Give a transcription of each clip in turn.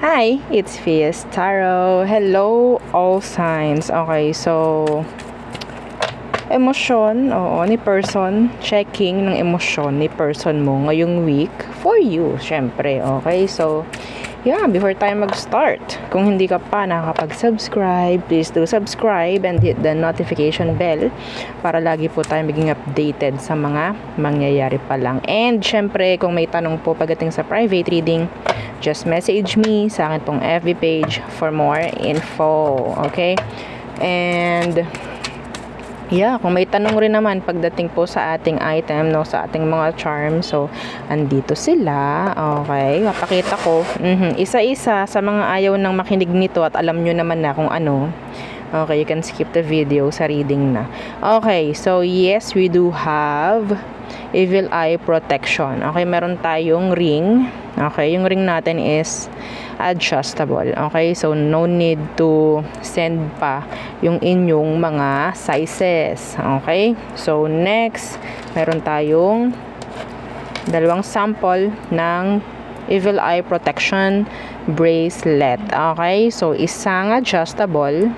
Hi, it's Fies Tarot. Hello, all signs. Okay, so emosyon, ni person, checking ng emosyon ni person mo ngayong week for you, syempre. Okay, so yeah, before tayo mag-start, kung hindi ka pa nakakapag-subscribe, please do subscribe and hit the notification bell para lagi po tayo maging updated sa mga mangyayari pa lang. And syempre, kung may tanong po pagdating sa private reading, just message me sa akin tong FB page for more info. Okay? And yeah, kung may tanong rin naman pagdating po sa ating item, sa ating mga charms, so andito sila. Okay, mapakita ko isa-isa sa mga ayaw nang makinig nito at alam nyo naman na kung ano. Okay, you can skip the video sa reading na. Okay, so yes, we do have Evil Eye Protection. Okay, meron tayong ring. Okay, yung ring natin is adjustable. Okay, so no need to send pa yung inyong mga sizes. Okay, so next, meron tayong dalawang sample ng Evil Eye Protection bracelet. Okay, so isang adjustable.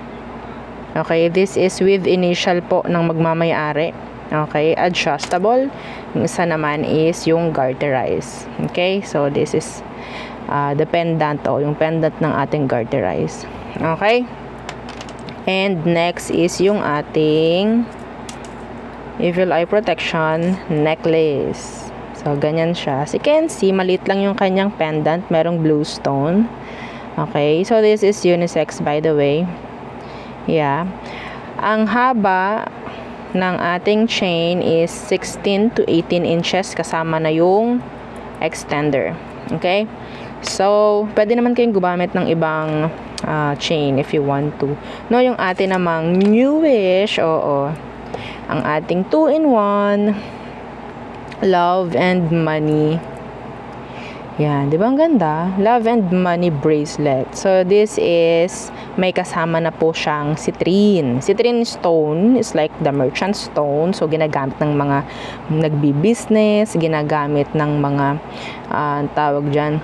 Okay, this is with initial po ng magmamayari. Okay, adjustable. Yung isa naman is yung garterize. Okay, so this is the pendant yung pendant ng ating garterize. Okay, and next is yung ating Evil Eye Protection necklace. So ganyan siya. As you can see, maliit lang yung kanyang pendant, merong blue stone. Okay, so this is unisex by the way. Yeah, ang haba ng ating chain is 16 to 18 inches kasama na yung extender. Okay, so pwede naman kayong gumamit ng ibang chain if you want to. Yung ating namang newish, ang ating 2-in-1 love and money. Yan, di ba ang ganda? Love and money bracelet. So this is, may kasama na po siyang citrine. Citrine stone is like the merchant stone. So ginagamit ng mga nagbi-business, ginagamit ng mga tawag dyan,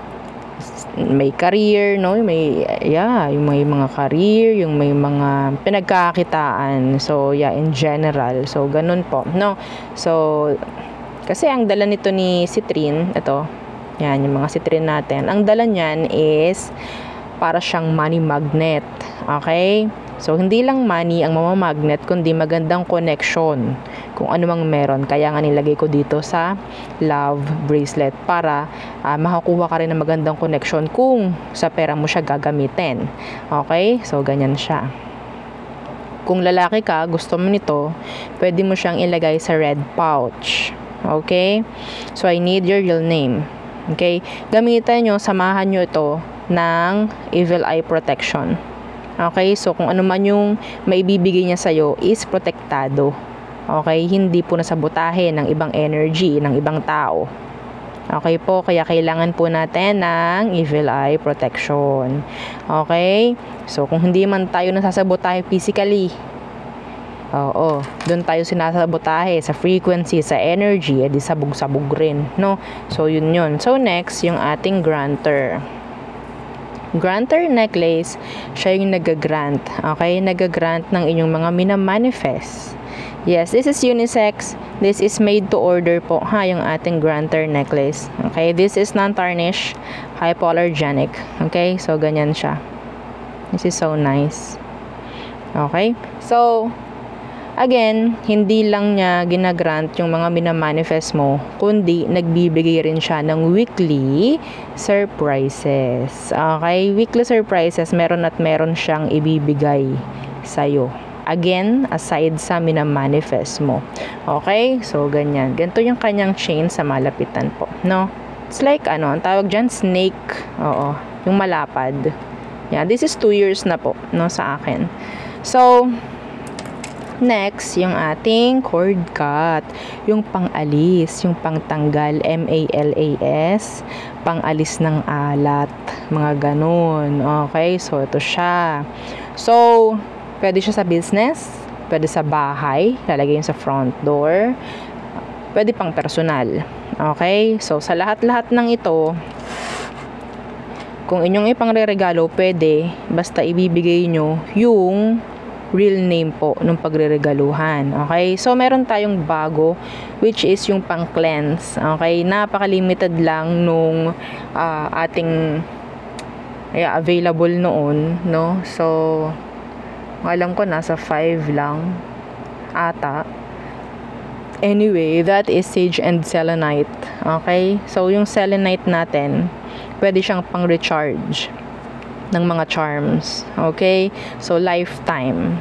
may career, yung may mga career, yung may mga pinagkakitaan. So yeah, in general. So ganun po, So kasi ang dala nito ni citrine, ito, yan, yung mga citrine natin. Ang dala niyan is para siyang money magnet. Okay? So, hindi lang money ang mamamagnet, kundi magandang connection kung ano mang meron. Kaya nga nilagay ko dito sa love bracelet para makakuha ka rin ng magandang connection kung sa pera mo siya gagamitin. Okay? So, ganyan siya. Kung lalaki ka, gusto mo nito, pwede mo siyang ilagay sa red pouch. Okay? So, I need your real name. Okay, gamitan nyo, samahan nyo ito ng Evil Eye Protection. Okay, so kung ano man yung maibibigay niya sa'yo is protektado. Okay, hindi po nasabotahe ng ibang energy, ng ibang tao. Okay po, kaya kailangan po natin ng Evil Eye Protection. Okay, so kung hindi man tayo nasasabotahe physically, doon tayo sinasabotahe sa frequency, sa energy, edi sabog-sabog rin, So yun. So next, yung ating granter. Granter necklace, siya yung nag-grant. Okay, nag-grant ng inyong mga minamanifest. Yes, this is unisex. This is made to order po, yung ating granter necklace. Okay, this is non-tarnish, hypoallergenic. Okay, so ganyan siya. This is so nice. Okay, so again, hindi lang niya ginagrant yung mga minamanifest mo, kundi nagbibigay rin siya ng weekly surprises. Okay, weekly surprises, meron siyang ibibigay sa'yo. Again, aside sa minamanifest mo. Okay, so ganyan. Ganito yung kanyang chain sa malapitan po. It's like, ang tawag dyan, snake. Yung malapad. Yeah, this is 2 years na po, sa akin. So, next, yung ating cord cut, yung pang-alis, yung pang-tanggal, MALAS, pang-alis ng alat, mga ganun. Okay, so ito siya. So, pwede siya sa business, pwede sa bahay, lalagay sa front door, pwede pang personal. Okay, so sa lahat-lahat ng ito, Kung inyong ipangreregalo, pwede, basta ibibigay nyo yung real name po ng pagreregaluhan. Okay? So, meron tayong bago, which is yung pang-cleanse. Okay? Napaka-limited lang nung ating available noon, no? So, alam ko nasa 5 lang ata. Anyway, that is sage and selenite. Okay? So, yung selenite natin, pwede siyang pang-recharge ng mga charms. Okay? So, lifetime.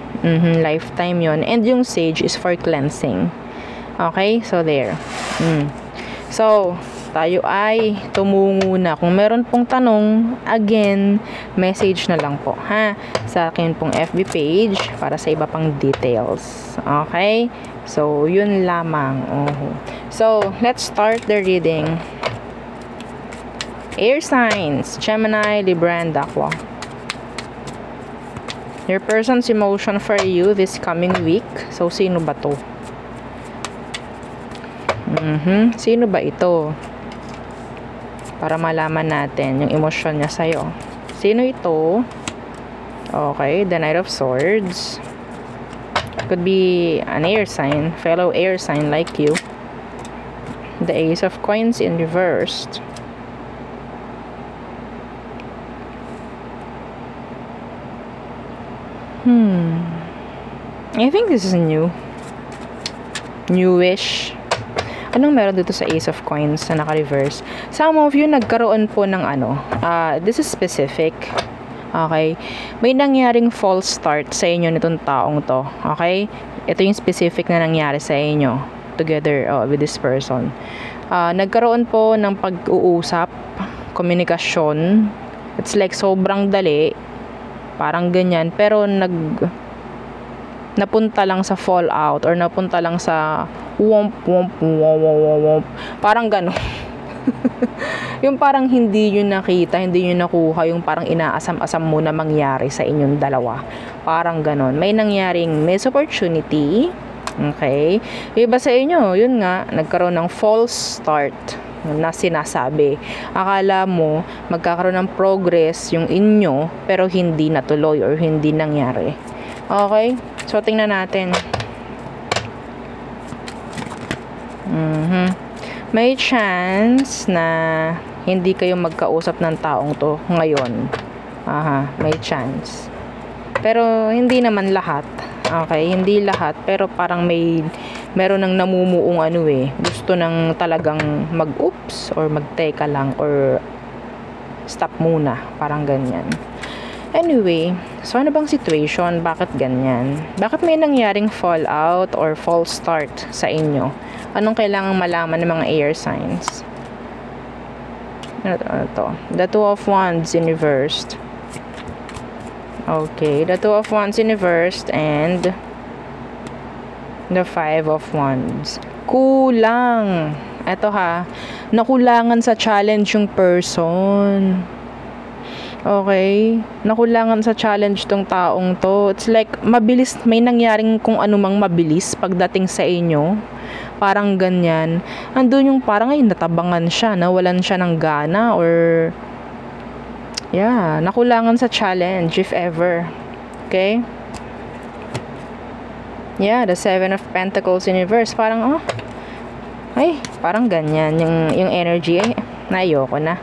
Lifetime yon. And yung sage is for cleansing. Okay? So, there. So, tayo ay tumungo na. Kung meron pong tanong, again, message na lang po, ha? Sa akin pong FB page para sa iba pang details. Okay? So, yun lamang. So, let's start the reading. Air signs, Gemini, Libra, and Aqua. Your person's emotion for you this coming week. So, sino ba to? Sino ba ito? Para malaman natin yung emosyon niya sa'yo. Sino ito? Okay, the Knight of Swords. Could be an air sign, fellow air sign like you. The Ace of Coins in reversed. I think this is new. Newish. Anong meron dito sa Ace of Coins na naka-reverse? Some of you nagkaroon po ng this is specific. Okay? May nangyaring false start sa inyo nitong taong to. Okay? Ito yung specific na nangyari sa inyo together with this person. Nagkaroon po ng pag-uusap, komunikasyon. It's like sobrang dali. Parang ganyan. Pero napunta lang sa fallout or napunta lang sa womp. Parang gano'n. Yung parang hindi yun nakita, hindi yun nakuha, yung parang inaasam-asam mo na mangyari sa inyong dalawa. Parang gano'n. May nangyaring missed opportunity. Okay? Iba sa inyo, yun nga, nagkaroon ng false start na sinasabi. Akala mo magkakaroon ng progress yung inyo pero hindi natuloy or hindi nangyari. Okay? So, tingnan natin. May chance na hindi kayo magkausap ng taong to ngayon. May chance. Pero hindi naman lahat. Okay? Hindi lahat. Pero parang meron ng namumuong gusto nang talagang mag-oops or magteka lang or stop muna. Parang ganyan. Anyway, so ano bang situation? Bakit ganyan? Bakit may nangyaring fallout or false start sa inyo? Anong kailangang malaman ng mga air signs? Ano to? The Two of Wands in reversed. Okay, the Two of Wands in reversed and the Five of Wands. Kulang. Eto nakulangan sa challenge yung person. Okay? Nakulangan sa challenge tong taong to. It's like, mabilis, may nangyaring kung anumang mabilis pagdating sa inyo. Parang ganyan. Andun yung parang natabangan siya, nawalan siya ng gana or nakulangan sa challenge if ever. Okay? The Seven of Pentacles in reverse. Parang, parang ganyan. Yung energy, ayoko na.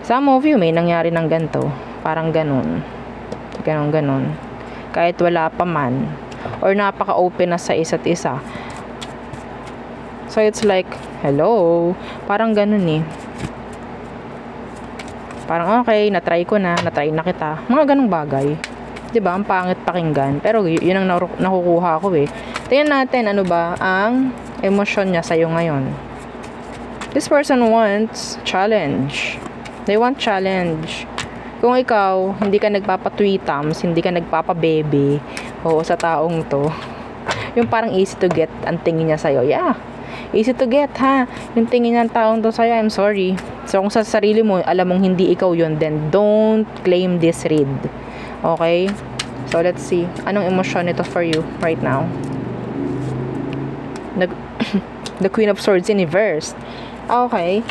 Some of you, may nangyari ng ganito. Parang ganun. Ganon. Kahit wala pa man. Or napaka-open na sa isa't isa. So, it's like, hello. Parang ganun Parang okay, natry ko na. Natry na kita. Mga ganung bagay. Diba? Ang pangit pakinggan. Pero yun ang nakukuha ko Tingnan natin ano ba ang emosyon niya sa'yo ngayon. This person wants challenge. They want challenge. Kung ikaw, hindi ka nagpapa-tweetums, hindi ka nagpapa-baby, sa taong to, yung parang easy to get ang tingin niya sa'yo. Easy to get, yung tingin ng taong to sa'yo, I'm sorry. So, kung sa sarili mo, alam mong hindi ikaw yun, then don't claim this read. Okay? So, let's see. Anong emosyon ito for you right now? The Queen of Swords in reverse. Okay.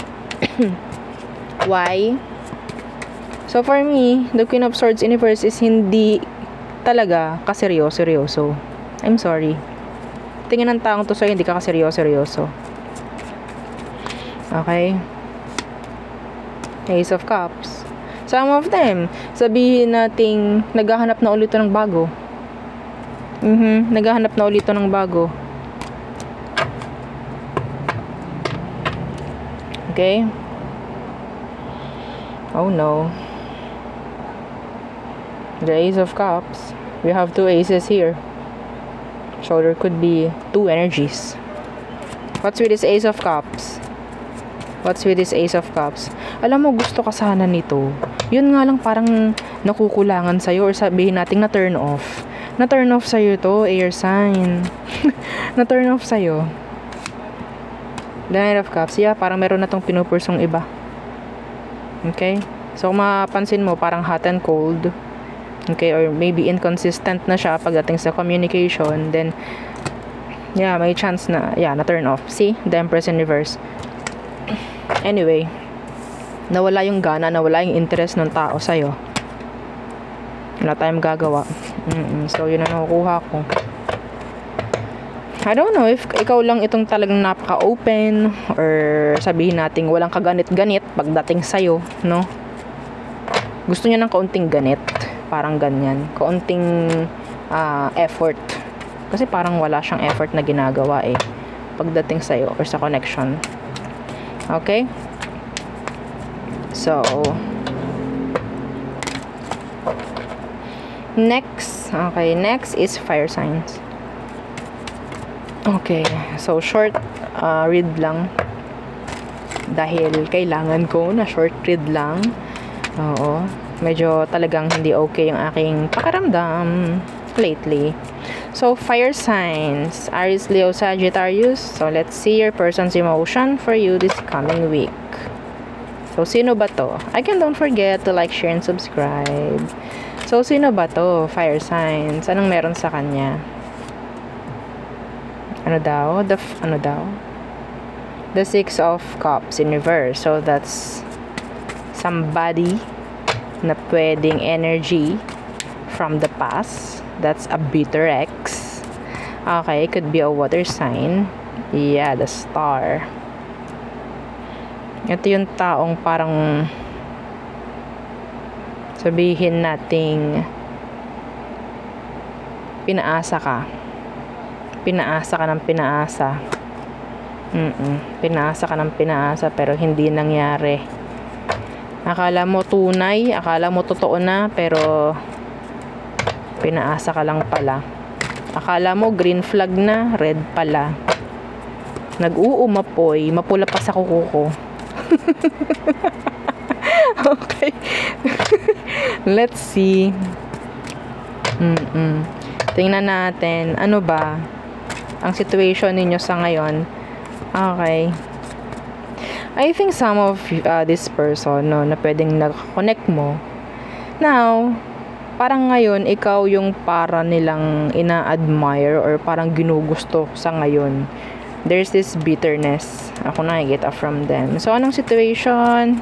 Why? So for me, the Queen of Swords universe is hindi talaga kaseryoso. I'm sorry. Tingin ng taong to sa'yo, hindi ka kaseryoso. Okay? Ace of Cups. Some of them, sabihin nating naghahanap na ulit ng bago. Naghahanap na ulit ng bago. Okay? Oh no. The Ace of Cups. We have 2 aces here. So there could be 2 energies. What's with this Ace of Cups? What's with this Ace of Cups? Alam mo, gusto ka sana nito. Yun nga lang parang nakukulangan sa'yo or sabihin natin na turn off. Na turn off sa'yo to, air sign. Na turn off sa'yo. The Knight of Cups. Yeah, parang meron na tong pinupursong iba. Okay? So, kung mapansin mo, parang hot and cold. Okay, or maybe inconsistent na siya pagdating sa communication, then yeah, may chance na na turn off. See, the Empress in reverse. Anyway, nawala yung gana, nawala yung interest ng tao sa'yo. Wala tayong gagawa. So yun ang nakukuha ko. I don't know if ikaw lang itong talagang napaka-open, or sabihin natin walang kaganit-ganit pagdating sa'yo, no? Gusto niya ng kaunting ganit. Parang ganyan. Kaunting effort. Kasi parang wala siyang effort na ginagawa pagdating sa'yo or sa connection. Okay? So, next. Okay, next is fire signs. Okay. So, short read lang. Dahil kailangan ko na short read lang. Oo. Medyo talagang hindi okay yung aking pakiramdam lately. So, fire signs. Aries, Leo, Sagittarius. So, let's see your person's emotion for you this coming week. So, sino ba to? Again, don't forget to like, share, and subscribe. So, sino ba to? Fire signs. Anong meron sa kanya? Ano daw? The Six of Cups in reverse. So, that's somebody na pwedeng energy from the past. That's a bitter ex. Okay, could be a water sign. Yeah, the Star. Ito yung taong parang sabihin nating pinaasa ka. Pinaasa ka ng pinaasa. Pinaasa ka ng pinaasa pero hindi nangyari. Akala mo tunay, akala mo totoo na, pero pinaasa ka lang pala. Akala mo green flag na, red pala. Nag-uumapoy, mapula pa sa kuko ko. Okay. Let's see. Tingnan natin, ano ba ang situation ninyo sa ngayon. Okay. I think some of this person, no, na pwedeng nag-connect mo. Now, parang ngayon, ikaw yung para nilang ina-admire or parang ginugusto sa ngayon. There's this bitterness. Ako nakikita from them. So, anong situation?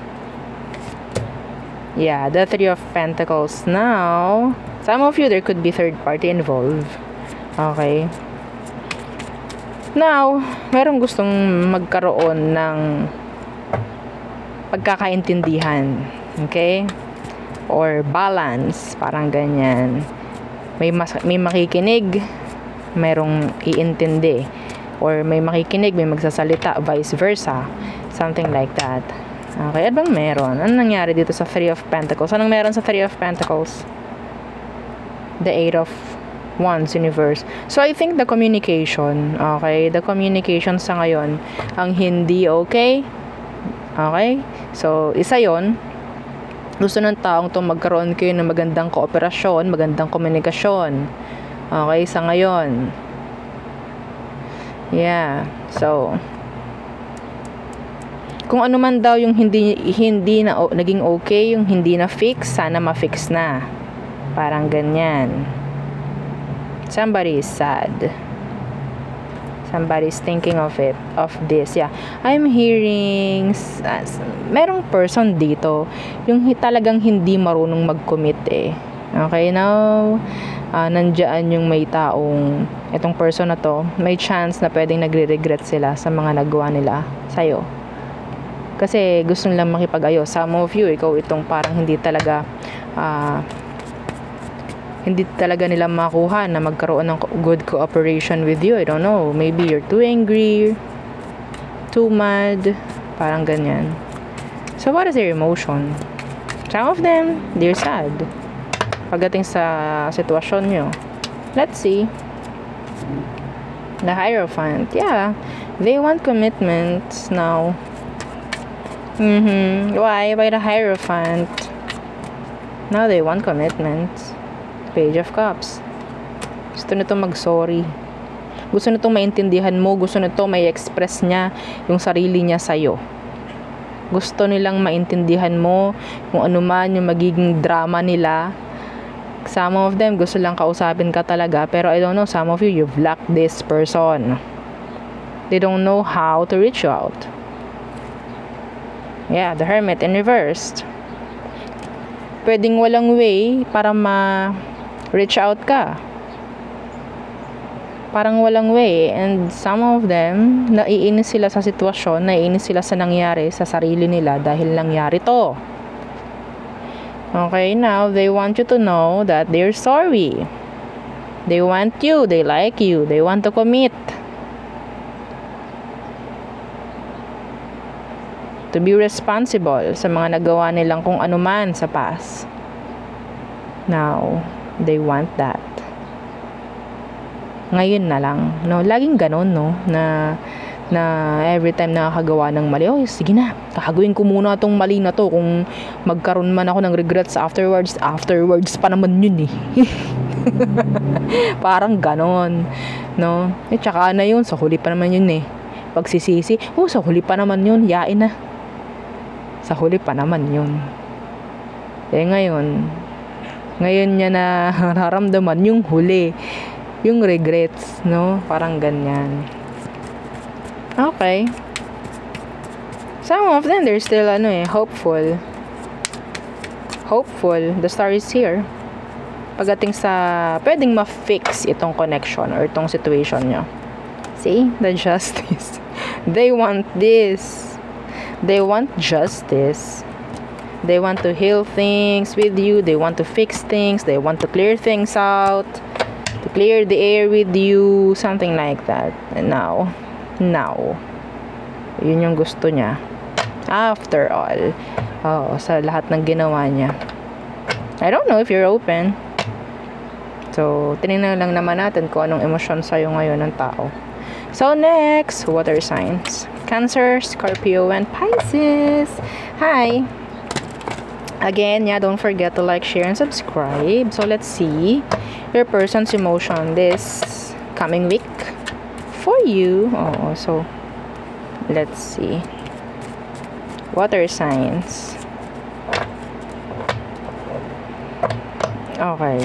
Yeah, the Three of Pentacles. Now, some of you, there could be third party involved. Okay. Now, merong gustong magkaroon ng pagkakaintindihan, okay? Or balance, parang ganyan. May makikinig, merong iintindi. Or may makikinig, may magsasalita, vice versa. Something like that. Okay, ano bang meron? Ano nangyari dito sa Three of Pentacles? Anong meron sa Three of Pentacles? The Eight of Wands universe. So, I think the communication, okay? The communication sa ngayon, ang hindi okay. Okay? So, isa yon. Gusto ng taong to magkaroon kayo ng magandang kooperasyon, magandang komunikasyon. Okay? Sa ngayon. Yeah. So, kung ano man daw yung hindi na naging okay, yung hindi na fix, sana ma-fix na. Parang ganyan. Somebody is sad. Somebody's thinking of this. Yeah. I'm hearing merong person dito yung talagang hindi marunong mag-commit eh. Okay, now nandiyan yung may taong itong person na to, may chance na pwedeng nagre-regret sila sa mga nagawa nila sa'yo. Kasi gusto nilang makipag-ayos. Some of you, ikaw itong parang hindi talaga nila makuha na magkaroon ng good cooperation with you. I don't know. Maybe you're too angry, too mad, parang ganyan. So, what is their emotion? Some of them, they're sad. Pagdating sa sitwasyon nyo. Let's see. The Hierophant. Yeah. They want commitments now. Why? By the Hierophant. Now they want commitments. Page of Cups. Gusto nito mag-sorry. Gusto nito maintindihan mo. Gusto nito may express niya yung sarili niya sa'yo. Gusto nilang maintindihan mo kung ano man yung magiging drama nila. Some of them gusto lang kausapin ka talaga, pero I don't know, some of you, you've lacked this person. They don't know how to reach you out. Yeah, the Hermit in reversed. Pwedeng walang way para ma-reach out ka. Parang walang way. And some of them, naiinis sila sa sitwasyon, naiinis sila sa nangyari sa sarili nila dahil nangyari to. Okay, now they want you to know that they're sorry. They want you, they like you, they want to commit. To be responsible sa mga nagawa nilang kung ano man sa past. Now, they want that. Ngayon na lang, no? Laging ganon, no? Na every time nakakagawa ng mali, oh, sige na, kakagawin ko muna tong mali na to. Kung magkaroon man ako ng regrets afterwards pa naman yun eh. Parang ganon, no? Tsaka na yun, sa huli pa naman yun eh. Pagsisisi, oh, sa huli pa naman yun, yain na. Sa huli pa naman yun. Ngayon niya na nararamdaman yung huli, yung regrets, no? Parang ganyan. Okay. Some of them, they're still, hopeful. Hopeful. The star is here. Pagdating sa, pwedeng ma-fix itong connection or itong situation nyo. See? The justice. They want this. They want justice. They want to heal things with you. They want to fix things. They want to clear things out. To clear the air with you. Something like that. And now, yun yung gusto niya. After all, sa lahat ng ginawa niya. I don't know if you're open. So, tinignan lang naman natin kung anong emosyon sa'yo ngayon ng tao. So, next, water signs. Cancer, Scorpio, and Pisces. Hi! Again, yeah, don't forget to like, share, and subscribe. So, let's see your person's emotion this coming week for you. So, let's see. Water signs. Okay.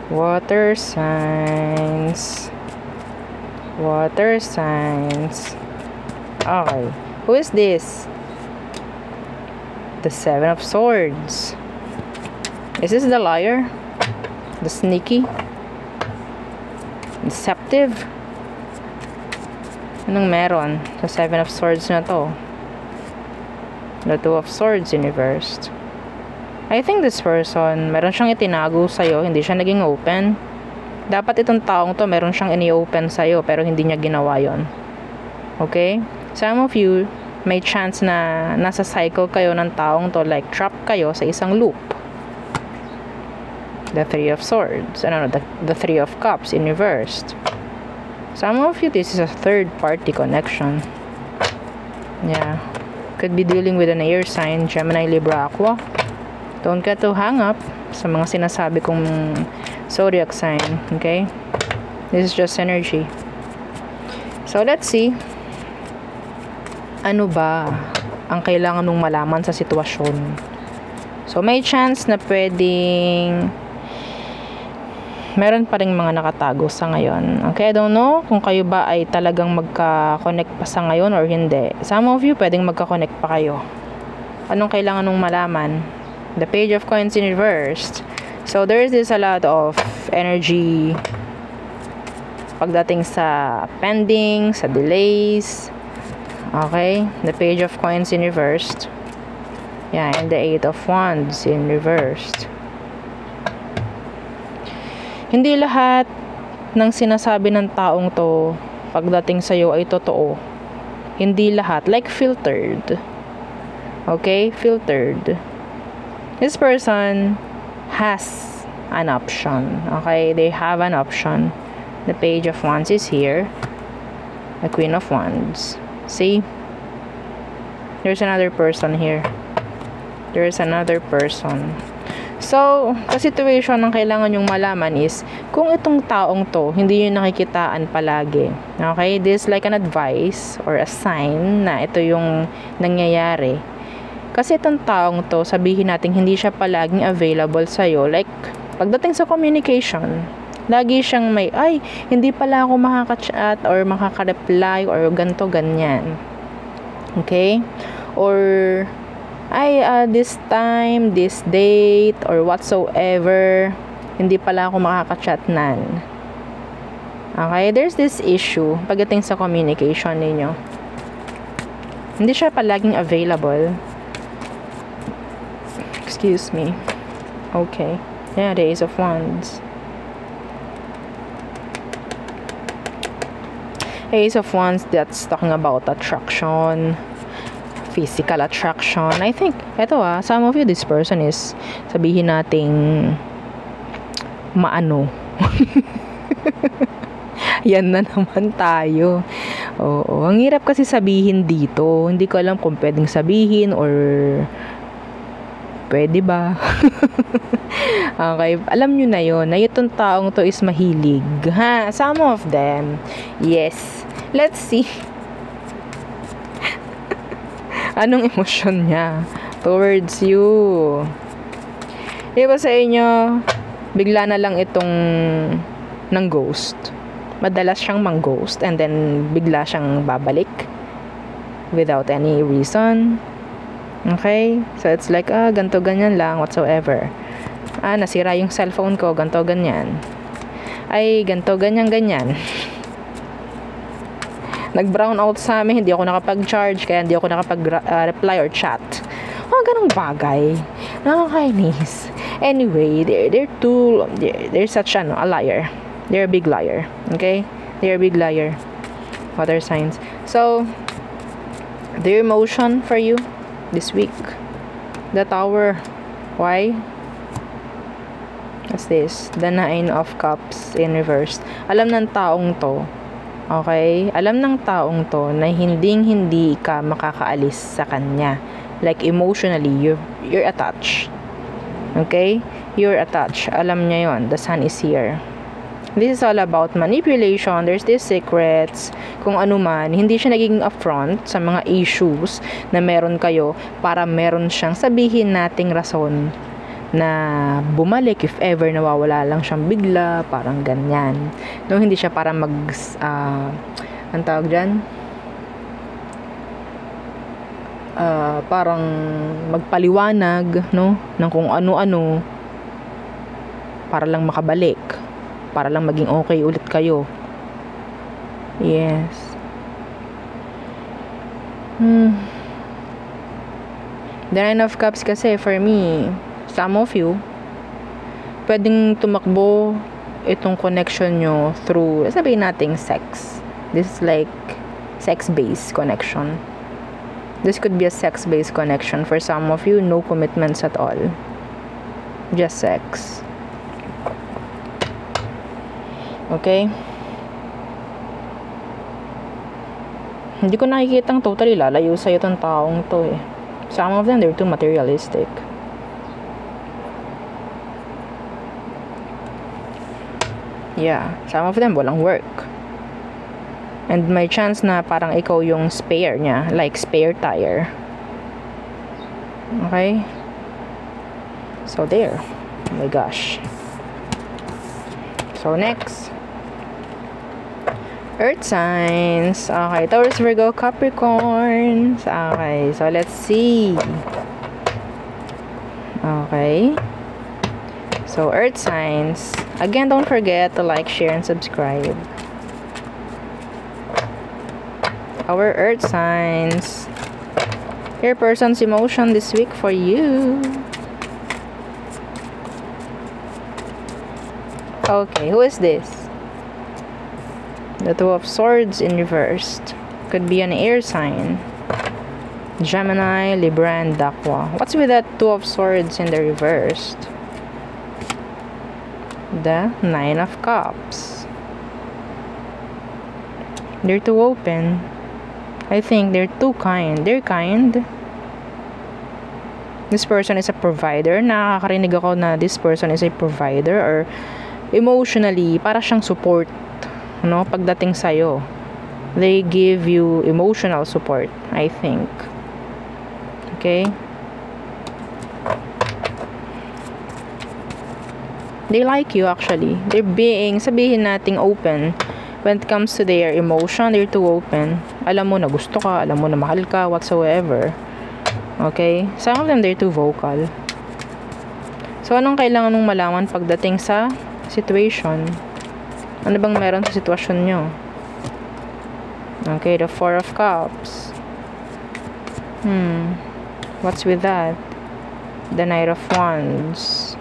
Water signs. Water signs. Okay. Who is this? The Seven of Swords. Is this the liar? The sneaky? Deceptive? Anong meron sa Seven of Swords na to? The Two of Swords in reversed. I think this person, meron siyang itinago sa'yo, hindi siya naging open. Dapat itong taong to, meron siyang ini-open sa'yo, pero hindi niya ginawa yon. Okay? Some of you, may chance na nasa cycle kayo ng taong to, like trap kayo sa isang loop. The Three of Swords. The Three of Cups in reversed. Some of you, this is a third-party connection. Yeah. Could be dealing with an air sign, Gemini, Libra, Aqua. Don't get too hung up sa mga sinasabi kong zodiac sign. Okay? This is just energy. So, let's see. Ano ba ang kailangan mong malaman sa sitwasyon? So, may chance na pwedeng meron pa ring mga nakatago sa ngayon. Okay, I don't know kung kayo ba ay talagang magka-connect pa sa ngayon or hindi. Some of you, pwedeng magka-connect pa kayo. Anong kailangan nung malaman? The Page of Coins in reversed. So, there is a lot of energy pagdating sa pending, sa delays. Okay, the Page of Coins in reversed. Yeah, and the Eight of Wands in reversed. Hindi lahat ng sinasabi ng taong to pagdating sa'yo ay totoo. Hindi lahat. Like filtered. Okay? Filtered. This person has an option. Okay? They have an option. The Page of Wands is here. The Queen of Wands. See? There's another person here. There's another person. So, the situation ng kailangan yung malaman is, kung itong taong to, hindi yun nakikitaan palagi. Okay? This is like an advice or a sign na ito yung nangyayari. Kasi itong taong to, sabihin natin, hindi siya palaging available sa'yo. Like, pagdating sa communication, lagi siyang may, ay, hindi pala ako makaka-chat or makaka-reply or ganto ganyan. Okay? Or, ay, this time, this date, or whatsoever, hindi pala ako makaka-chat nan. Okay? There's this issue pagdating sa communication ninyo. Hindi siya palaging available. Excuse me. Okay. Yeah, the Ace of Wands. Ace of Wands, that's talking about attraction, physical attraction. I think, eto some of you, this person is, sabihin nating, maano. Yan na naman tayo. Oo, ang hirap kasi sabihin dito. Hindi ko alam kung pwedeng sabihin or pwede ba? Okay, alam nyo na yun, na itong taong to is mahilig. Ha? Some of them. Yes. Let's see. Anong emosyon niya towards you? Diba sa inyo, bigla na lang itong ng ghost. Madalas siyang mang-ghost and then bigla siyang babalik without any reason. Okay? So, it's like, ganto ganyan lang, whatsoever. Nasira yung cellphone ko, ganto ganyan. Ay, ganto ganyan ganyan. Nag-brown out sa amin, hindi ako nakapag-charge, kaya hindi ako nakapag-reply or chat. Ganong bagay. Nakakainis. Anyway, they're such a liar. They're a big liar. Okay? They're a big liar. Water signs. So, their emotion for you this week. The Tower. Why? What's this? The Nine of Cups in reverse. Alam ng taong to, okay? Alam ng taong to na hindi ka makakaalis sa kanya. Like emotionally, you're attached. Okay? You're attached. Alam niya yon. The Sun is here. This is all about manipulation. There's these secrets. Kung ano man, hindi siya naging upfront sa mga issues na meron kayo para meron siyang sabihin nating rason na bumalik if ever nawawala lang siyang bigla, parang ganyan. No, hindi siya para ang tawag dyan? Parang magpaliwanag, no? Ng kung ano-ano para lang makabalik. Para lang maging okay ulit kayo. Yes. The Nine of Cups kasi for me, some of you, pwedeng tumakbo itong connection nyo through, sabihin natin, sex. This is like sex-based connection. This could be a sex-based connection. For some of you, no commitments at all. Just sex. Okay? Hindi ko nakikitang totally lalayo sa'yo itong taong to eh. Some of them, they're too materialistic. Yeah, some of them walang work. And may chance na parang ikaw yung spare niya, like spare tire. Okay? So there. Oh my gosh. So, next. Earth signs. Okay, Taurus, Virgo, Capricorn. Okay, so let's see. Okay. So, Earth signs. Again, don't forget to like, share, and subscribe. Our Earth signs. Your person's emotion this week for you. Okay, who is this? The Two of Swords in reversed. Could be an air sign. Gemini, Libra, and Aqua. What's with that Two of Swords in the reversed? The Nine of Cups. They're too open. I think they're too kind. They're kind. This person is a provider. Nakakarinig ako na this person is a provider or emotionally, para siyang support. No, pagdating sa'yo, they give you emotional support, I think. Okay? They like you actually. They're being, sabihin nating open. When it comes to their emotion, they're too open. Alam mo na gusto ka, alam mo na mahal ka, whatsoever. Okay? Some of them, they're too vocal. So, anong kailangan mong malaman pagdating sa situation? Ano bang meron sa sitwasyon nyo? Okay, the Four of Cups. What's with that? The Knight of Wands.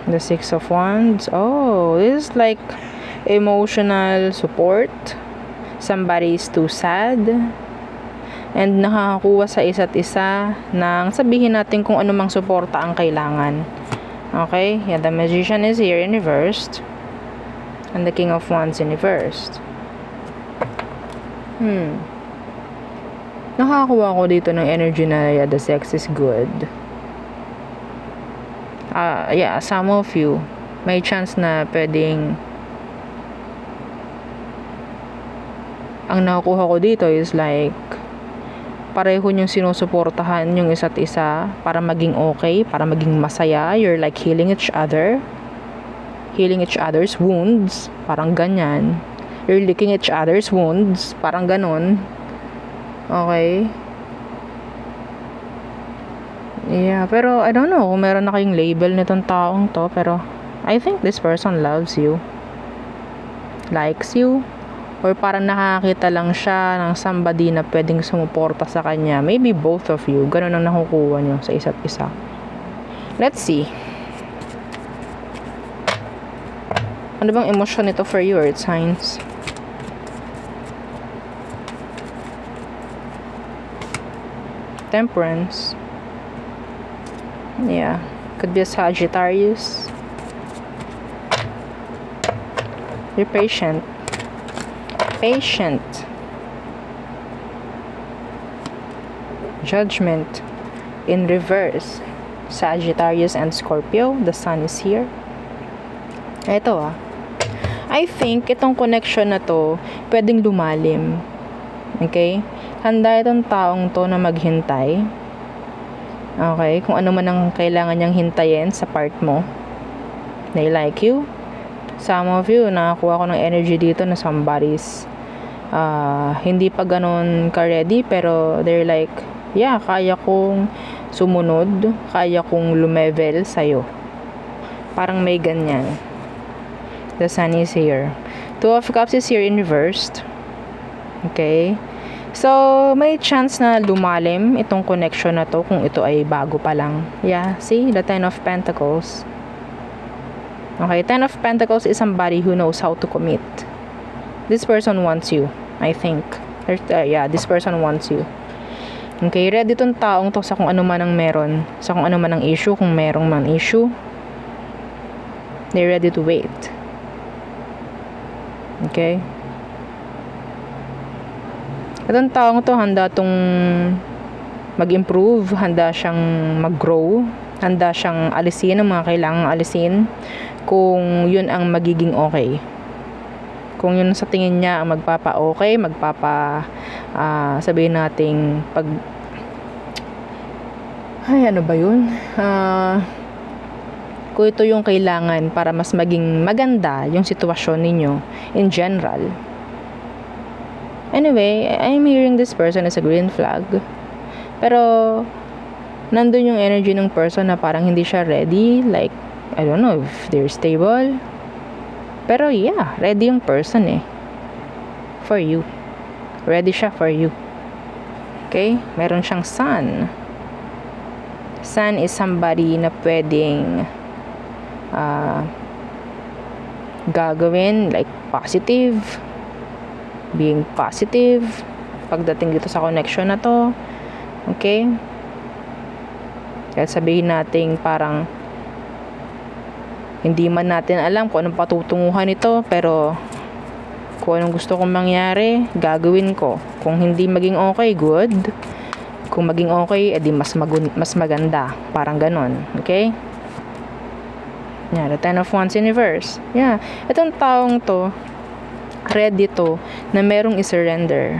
The Six of Wands. Oh, this is like emotional support. Somebody is too sad. And nakakakuha sa isa't isa ng sabihin natin kung ano mang suporta ang kailangan. Okay? Yeah, the Magician is here in reversed. And the King of Wands in reversed. Nakakakuha ko dito ng energy na yeah, the sex is good. Yeah, some of you may chance na pwedeng ang nakukuha ko dito is like pareho niyong sinusuportahan yung isa't isa para maging okay, para maging masaya. You're like healing each other. Healing each other's wounds. Parang ganyan. You're licking each other's wounds. Parang ganon. Okay? Yeah, pero I don't know kung meron na kayong label nitong taong to, pero I think this person loves you. Likes you. Or parang nakakita lang siya ng somebody na pwedeng sumuporta sa kanya. Maybe both of you. Ganun ang nakukuha nyo sa isa't isa. Let's see. Ano bang emosyon nito for you, Earth signs? Temperance. Yeah. Could be a Sagittarius. You're patient. Patient. Judgment in reverse. Sagittarius and Scorpio. The sun is here. Ito I think itong connection na to pwedeng lumalim. Okay? Handa itong taong to na maghintay. Okay? Kung ano man ang kailangan niyang hintayin sa part mo. They like you. Some of you, nakakuha ko ng energy dito na somebody's hindi pa ganun ka-ready, pero they're like, yeah, kaya kong sumunod, kaya kong lumevel sa'yo. Parang may ganyan. The sun is here. Two of Cups is here in reversed. Okay? So, may chance na lumalim itong connection na to kung ito ay bago pa lang. Yeah, see? The Ten of Pentacles. Okay, Ten of Pentacles is somebody who knows how to commit. This person wants you, I think. Yeah, this person wants you. Okay, ready tong taong to sa kung ano man ang meron. Sa kung ano man ang issue, kung merong man issue. They're ready to wait. Okay? Itong taong to, handa tong mag-improve, handa siyang mag-grow, handa siyang alisin ang mga kailangang alisin kung yun ang magiging okay. Kung yun sa tingin niya ang magpapa-okay, sabihin nating Ay, ano ba yun? Kung ito yung kailangan para mas maging maganda yung sitwasyon ninyo in general. Anyway, I'm hearing this person is a green flag. Pero, nandun yung energy ng person na parang hindi siya ready. Like, I don't know if they're stable. Pero yeah, ready yung person eh. For you. Ready siya for you. Okay? Meron siyang sun. Sun is somebody na pwedeng gagawin like positive, being positive pagdating dito sa connection na to. Okay? Kaya sabihin natin parang hindi man natin alam kung anong patutunguhan nito, pero kung anong gusto kong mangyari, gagawin ko. Kung hindi maging okay, good. Kung maging okay, edi mas maganda. Parang ganon. Okay? Yeah, the Ten of Wands in reverse. Yeah. Itong taong to, ready to, na merong isurrender.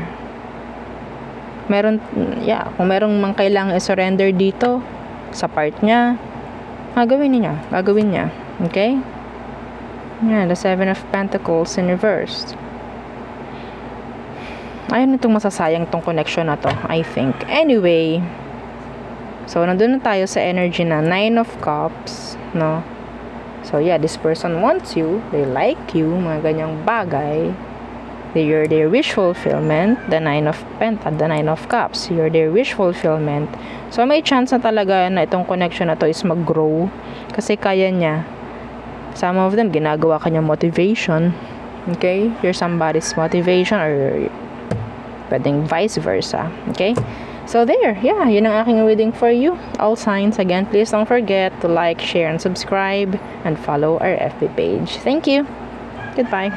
Kung merong mang kailangang isurrender dito, sa part niya, gagawin niya. Okay? Yeah, the Seven of Pentacles in reverse. Ayun itong masasayang tong connection na to, I think. Anyway, so nandun na tayo sa energy na Nine of Cups, no? So yeah, this person wants you, they like you, mga ganyang bagay. You're their wish fulfillment, the Nine of Cups. You're their wish fulfillment. So may chance na talaga na itong connection na to is mag-grow kasi kaya niya. Some of them ginagawa kanyang motivation. Okay? You're somebody's motivation, or pwedeng vice versa. Okay? So there, yeah, yun ang aking reading for you. All signs, again, please don't forget to like, share, and subscribe, and follow our FB page. Thank you. Goodbye.